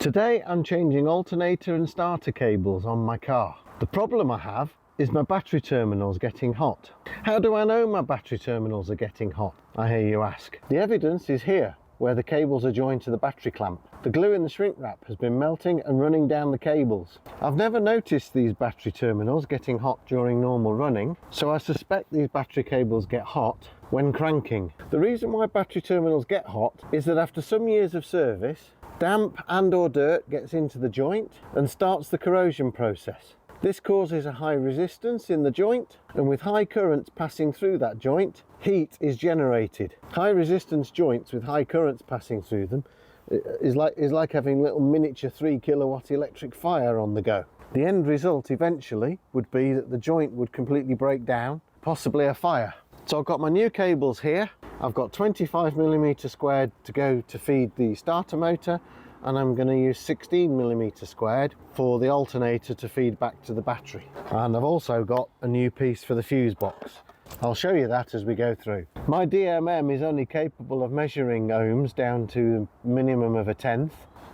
Today I'm changing alternator and starter cables on my car. The problem I have is my battery terminals getting hot. How do I know my battery terminals are getting hot, I hear you ask? The evidence is here, where the cables are joined to the battery clamp. The glue in the shrink wrap has been melting and running down the cables. I've never noticed these battery terminals getting hot during normal running, so I suspect these battery cables get hot when cranking. The reason why battery terminals get hot is that after some years of service, damp and or dirt gets into the joint and starts the corrosion process. This causes a high resistance in the joint, and with high currents passing through that joint, heat is generated. High resistance joints with high currents passing through them is like having little miniature 3 kilowatt electric fire on the go. The end result eventually would be that the joint would completely break down, possibly a fire. So I've got my new cables here. I've got 25mm squared to go to feed the starter motor, and I'm going to use 16mm squared for the alternator to feed back to the battery. And I've also got a new piece for the fuse box. I'll show you that as we go through. My DMM is only capable of measuring ohms down to a minimum of 1/10.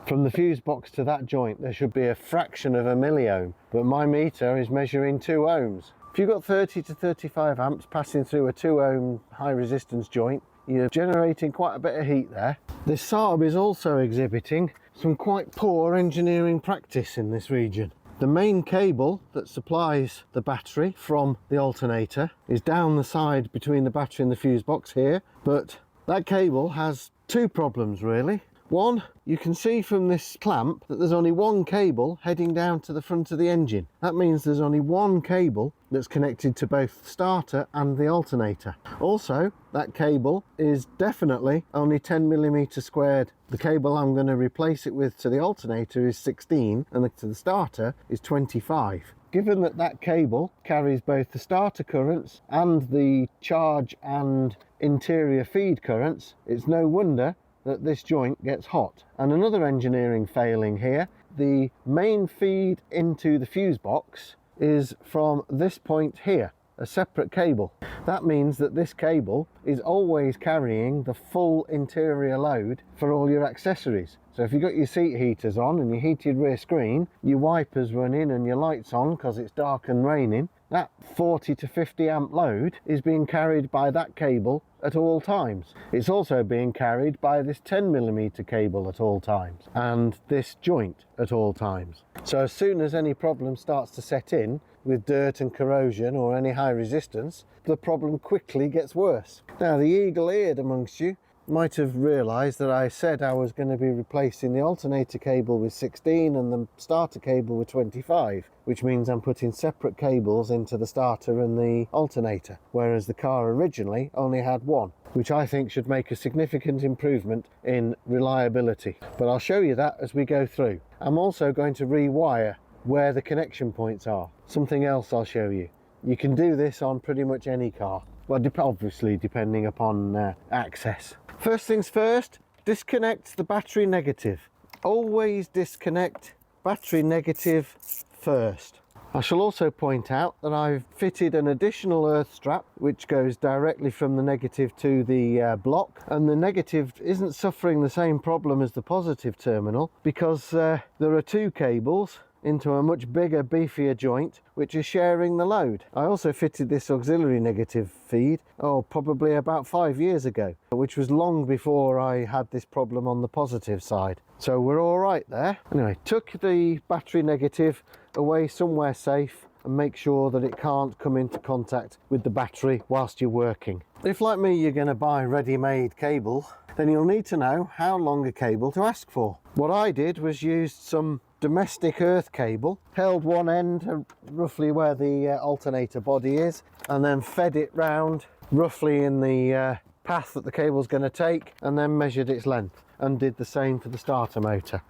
From the fuse box to that joint there should be a fraction of a milliohm, but my meter is measuring 2 ohms. If you've got 30 to 35 amps passing through a 2 ohm high resistance joint, you're generating quite a bit of heat there. This Saab is also exhibiting some quite poor engineering practice in this region. The main cable that supplies the battery from the alternator is down the side between the battery and the fuse box here, but that cable has 2 problems really. One, you can see from this clamp that there's only one cable heading down to the front of the engine. That means there's only one cable that's connected to both the starter and the alternator. Also, that cable is definitely only 10mm squared. The cable I'm going to replace it with to the alternator is 16 and to the starter is 25. Given that that cable carries both the starter currents and the charge and interior feed currents, it's no wonder that this joint gets hot. And another engineering failing here, the main feed into the fuse box is from this point here, a separate cable. That means that this cable is always carrying the full interior load for all your accessories. So if you've got your seat heaters on and your heated rear screen, your wipers running and your lights on because it's dark and raining, that 40 to 50 amp load is being carried by that cable at all times. It's also being carried by this 10mm cable at all times and this joint at all times. So as soon as any problem starts to set in with dirt and corrosion or any high resistance, the problem quickly gets worse. Now the eagle-eared amongst you might have realised that I said I was going to be replacing the alternator cable with 16 and the starter cable with 25, which means I'm putting separate cables into the starter and the alternator, whereas the car originally only had one, which I think should make a significant improvement in reliability. But I'll show you that as we go through. I'm also going to rewire where the connection points are. Something else I'll show you. You can do this on pretty much any car. Well, obviously depending upon access. First things first, disconnect the battery negative. Always disconnect battery negative first. I shall also point out that I've fitted an additional earth strap which goes directly from the negative to the block, and the negative isn't suffering the same problem as the positive terminal because there are 2 cables into a much bigger, beefier joint which is sharing the load. I also fitted this auxiliary negative feed, probably about 5 years ago, which was long before I had this problem on the positive side. So we're all right there. Anyway, took the battery negative away somewhere safe and make sure that it can't come into contact with the battery whilst you're working. If, like me, you're going to buy ready-made cable, then you'll need to know how long a cable to ask for. What I did was used some domestic earth cable, held one end roughly where the alternator body is, and then fed it round roughly in the path that the cable's going to take, and then measured its length, and did the same for the starter motor.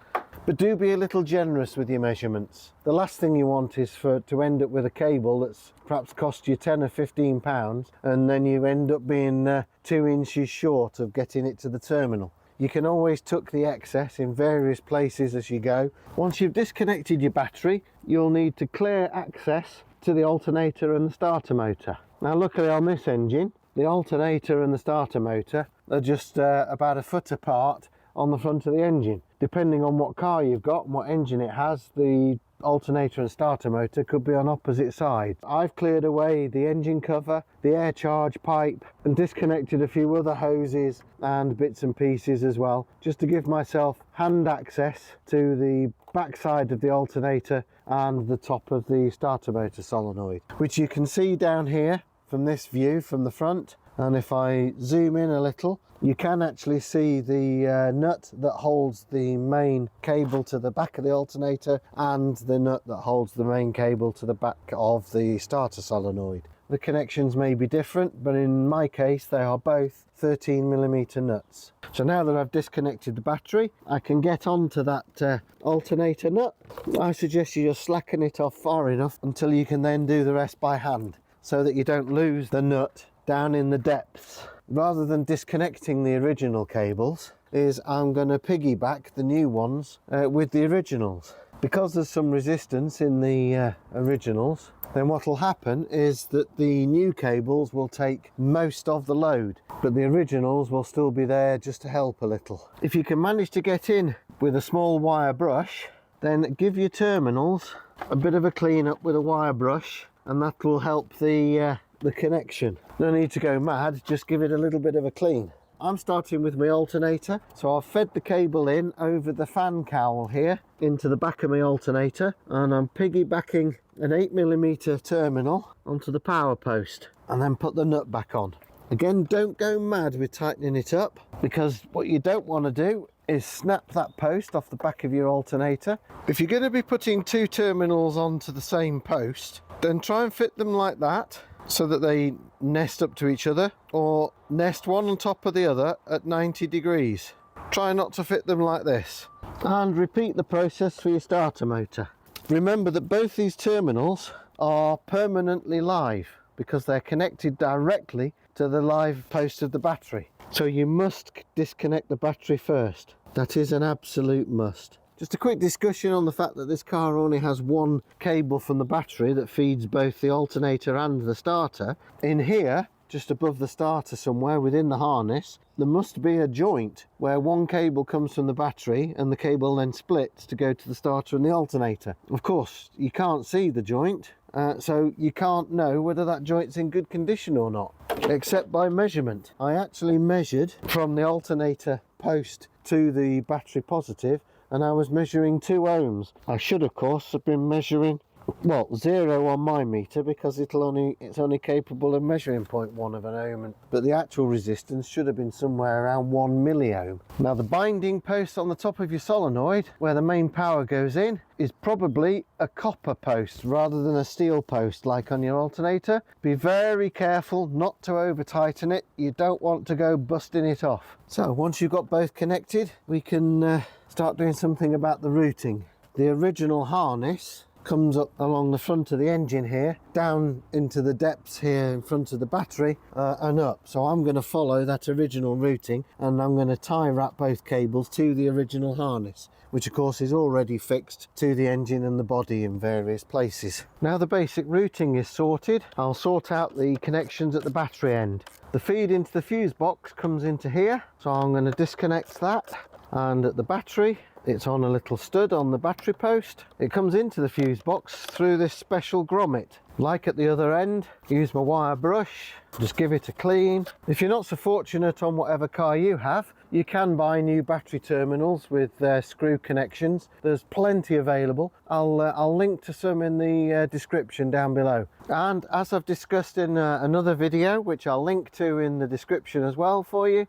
But do be a little generous with your measurements. The last thing you want is to end up with a cable that's perhaps cost you 10 or 15 pounds, and then you end up being 2 inches short of getting it to the terminal. You can always tuck the excess in various places as you go. Once you've disconnected your battery, you'll need to clear access to the alternator and the starter motor. Now luckily on this engine, the alternator and the starter motor are just about a foot apart on the front of the engine. depending on what car you've got and what engine it has, the alternator and starter motor could be on opposite sides. I've cleared away the engine cover, the air charge pipe, and disconnected a few other hoses and bits and pieces as well, just to give myself hand access to the back side of the alternator and the top of the starter motor solenoid, which you can see down here from this view from the front. And if I zoom in a little, you can actually see the nut that holds the main cable to the back of the alternator and the nut that holds the main cable to the back of the starter solenoid. The connections may be different, but in my case they are both 13mm nuts. So now that I've disconnected the battery, I can get onto that alternator nut. I suggest you just slacken it off far enough until you can then do the rest by hand, so that you don't lose the nut down in the depths. Rather than disconnecting the original cables, I'm going to piggyback the new ones with the originals. Because there's some resistance in the originals, then what will happen is that the new cables will take most of the load, but the originals will still be there just to help a little. If you can manage to get in with a small wire brush, then give your terminals a bit of a clean up with a wire brush, and that will help the connection. No need to go mad, just give it a little bit of a clean. I'm starting with my alternator, so I've fed the cable in over the fan cowl here into the back of my alternator, and I'm piggybacking an 8mm terminal onto the power post and then put the nut back on. Again, don't go mad with tightening it up, because what you don't want to do is snap that post off the back of your alternator. If you're going to be putting two terminals onto the same post, then try and fit them like that, so that they nest up to each other, or nest one on top of the other at 90 degrees. Try not to fit them like this. And repeat the process for your starter motor. Remember that both these terminals are permanently live, because they're connected directly to the live post of the battery. So you must disconnect the battery first. That is an absolute must. Just a quick discussion on the fact that this car only has one cable from the battery that feeds both the alternator and the starter. In here, just above the starter somewhere within the harness, there must be a joint where one cable comes from the battery and the cable then splits to go to the starter and the alternator. Of course, you can't see the joint, so you can't know whether that joint's in good condition or not, except by measurement. I actually measured from the alternator post to the battery positive, and I was measuring 2 ohms. I should, of course, have been measuring, well, 0 on my meter, because it's only capable of measuring 0.1 of an ohm, but the actual resistance should have been somewhere around 1 milliohm. Now, the binding post on the top of your solenoid, where the main power goes in, is probably a copper post rather than a steel post like on your alternator. Be very careful not to over tighten it. You don't want to go busting it off. So once you've got both connected, we can start doing something about the routing. The original harness comes up along the front of the engine here, down into the depths here in front of the battery, and up. So I'm going to follow that original routing, and I'm going to tie wrap both cables to the original harness, which of course is already fixed to the engine and the body in various places. Now the basic routing is sorted, I'll sort out the connections at the battery end. The feed into the fuse box comes into here, so I'm going to disconnect that. And at the battery, it's on a little stud on the battery post. It comes into the fuse box through this special grommet. Like at the other end, use my wire brush, just give it a clean. If you're not so fortunate on whatever car you have, you can buy new battery terminals with screw connections. There's plenty available. I'll link to some in the description down below. And as I've discussed in another video, which I'll link to in the description as well for you,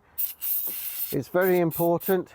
it's very important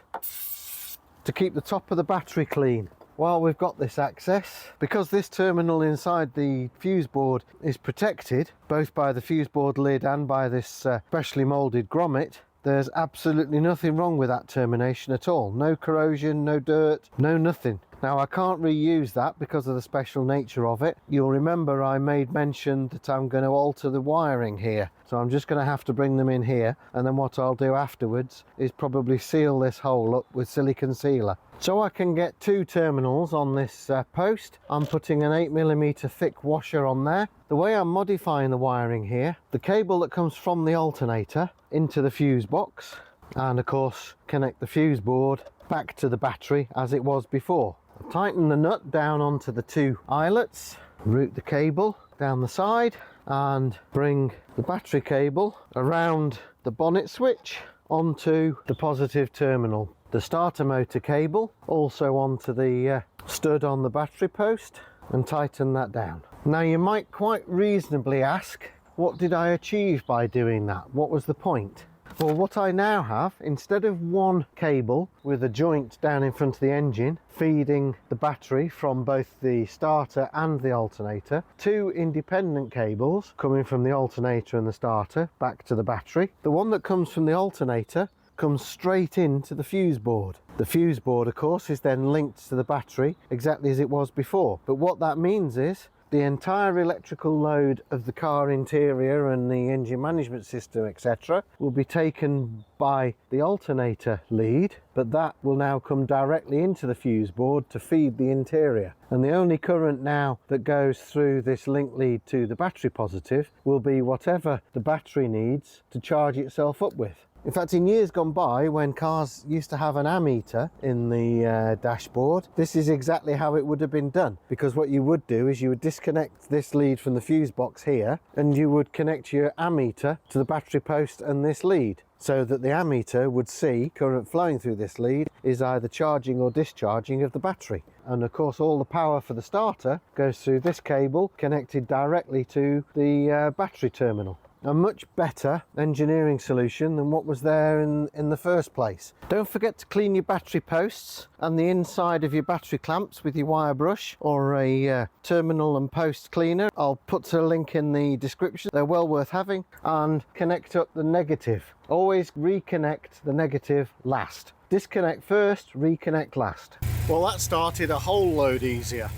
to keep the top of the battery clean while we've got this access. Because this terminal inside the fuse board is protected both by the fuse board lid and by this specially moulded grommet, there's absolutely nothing wrong with that termination at all. No corrosion, no dirt, no nothing. Now I can't reuse that because of the special nature of it. You'll remember I made mention that I'm going to alter the wiring here. So I'm just going to have to bring them in here, and then what I'll do afterwards is probably seal this hole up with silicone sealer. So I can get 2 terminals on this post. I'm putting an 8mm thick washer on there. The way I'm modifying the wiring here, the cable that comes from the alternator into the fuse box, and of course connect the fuse board back to the battery as it was before. Tighten the nut down onto the two eyelets, route the cable down the side and bring the battery cable around the bonnet switch onto the positive terminal. The starter motor cable also onto the stud on the battery post, and tighten that down. Now you might quite reasonably ask, what did I achieve by doing that? What was the point? Well, what I now have, instead of one cable with a joint down in front of the engine feeding the battery from both the starter and the alternator, two independent cables coming from the alternator and the starter back to the battery. The one that comes from the alternator comes straight into the fuse board. The fuse board, of course, is then linked to the battery exactly as it was before. But what that means is the entire electrical load of the car interior and the engine management system, etc., will be taken by the alternator lead, but that will now come directly into the fuse board to feed the interior. And the only current now that goes through this link lead to the battery positive will be whatever the battery needs to charge itself up with. In fact, in years gone by, when cars used to have an ammeter in the dashboard, this is exactly how it would have been done. Because what you would do is you would disconnect this lead from the fuse box here, and you would connect your ammeter to the battery post and this lead, so that the ammeter would see current flowing through this lead is either charging or discharging of the battery. And of course, all the power for the starter goes through this cable connected directly to the battery terminal. A much better engineering solution than what was there in the first place. Don't forget to clean your battery posts and the inside of your battery clamps with your wire brush or a terminal and post cleaner. I'll put a link in the description. They're well worth having. And connect up the negative. Always reconnect the negative last. Disconnect first, reconnect last. Well, that started a whole load easier.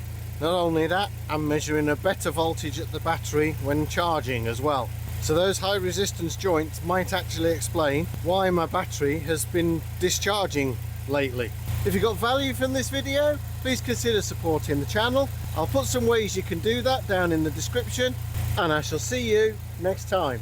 Not only that, I'm measuring a better voltage at the battery when charging as well. So those high resistance joints might actually explain why my battery has been discharging lately. If you got value from this video, please consider supporting the channel. I'll put some ways you can do that down in the description, and I shall see you next time.